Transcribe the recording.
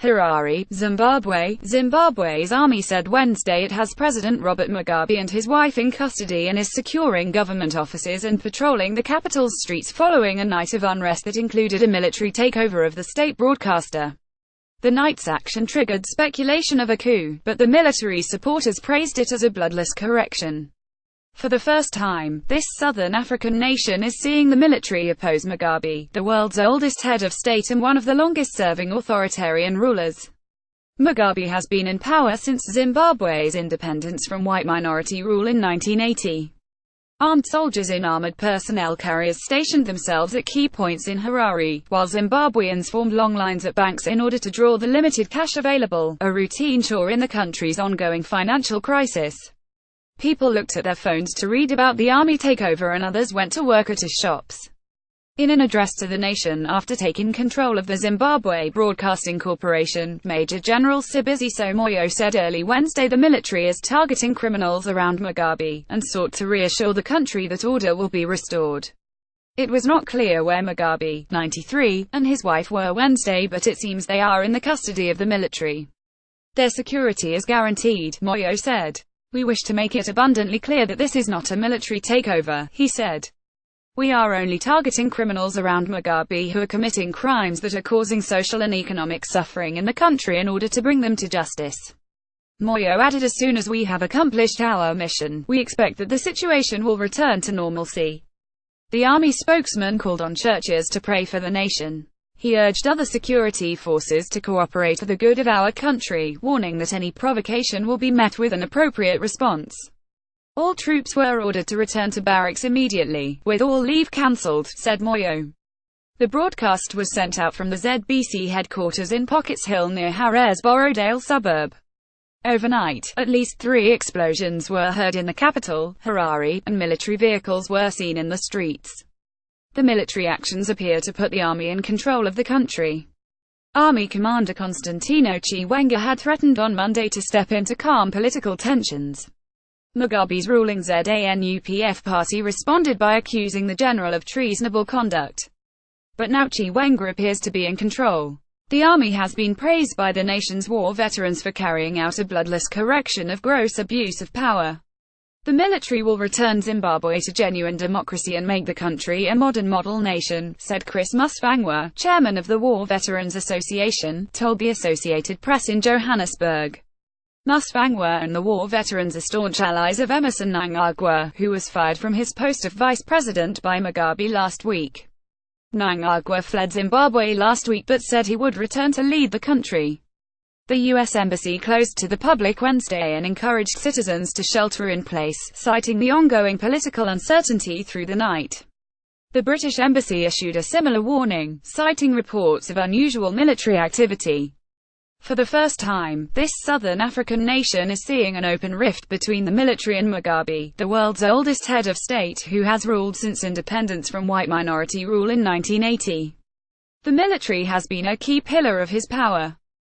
Harare, Zimbabwe. Zimbabwe's army said Wednesday it has President Robert Mugabe and his wife in custody and is securing government offices and patrolling the capital's streets following a night of unrest that included a military takeover of the state broadcaster. The night's action triggered speculation of a coup, but the military's supporters praised it as a bloodless correction. For the first time, this southern African nation is seeing the military oppose Mugabe, the world's oldest head of state and one of the longest-serving authoritarian rulers. Mugabe has been in power since Zimbabwe's independence from white minority rule in 1980. Armed soldiers in armored personnel carriers stationed themselves at key points in Harare, while Zimbabweans formed long lines at banks in order to draw the limited cash available, a routine chore in the country's ongoing financial crisis. People looked at their phones to read about the army takeover and others went to work at shops. In an address to the nation after taking control of the Zimbabwe Broadcasting Corporation, Major General Sibusiso Moyo said early Wednesday the military is targeting criminals around Mugabe, and sought to reassure the country that order will be restored. It was not clear where Mugabe, 93, and his wife were Wednesday, but it seems they are in the custody of the military. Their security is guaranteed, Moyo said. We wish to make it abundantly clear that this is not a military takeover, he said. We are only targeting criminals around Mugabe who are committing crimes that are causing social and economic suffering in the country in order to bring them to justice. Moyo added, as soon as we have accomplished our mission, we expect that the situation will return to normalcy. The army spokesman called on churches to pray for the nation. He urged other security forces to cooperate for the good of our country, warning that any provocation will be met with an appropriate response. All troops were ordered to return to barracks immediately, with all leave cancelled, said Moyo. The broadcast was sent out from the ZBC headquarters in Pockets Hill near Harare's Borrowdale suburb. Overnight, at least 3 explosions were heard in the capital, Harare, and military vehicles were seen in the streets. The military actions appear to put the army in control of the country. Army Commander Constantino Chiwenga had threatened on Monday to step in to calm political tensions. Mugabe's ruling ZANU-PF party responded by accusing the general of treasonable conduct. But now Chiwenga appears to be in control. The army has been praised by the nation's war veterans for carrying out a bloodless correction of gross abuse of power. The military will return Zimbabwe to genuine democracy and make the country a modern model nation, said Chris Musvangwa, chairman of the War Veterans Association, told the Associated Press in Johannesburg. Musvangwa and the war veterans are staunch allies of Emmerson Mnangagwa, who was fired from his post of vice president by Mugabe last week. Mnangagwa fled Zimbabwe last week but said he would return to lead the country. The U.S. Embassy closed to the public Wednesday and encouraged citizens to shelter in place, citing the ongoing political uncertainty through the night. The British Embassy issued a similar warning, citing reports of unusual military activity. For the first time, this southern African nation is seeing an open rift between the military and Mugabe, the world's oldest head of state who has ruled since independence from white minority rule in 1980. The military has been a key pillar of his power.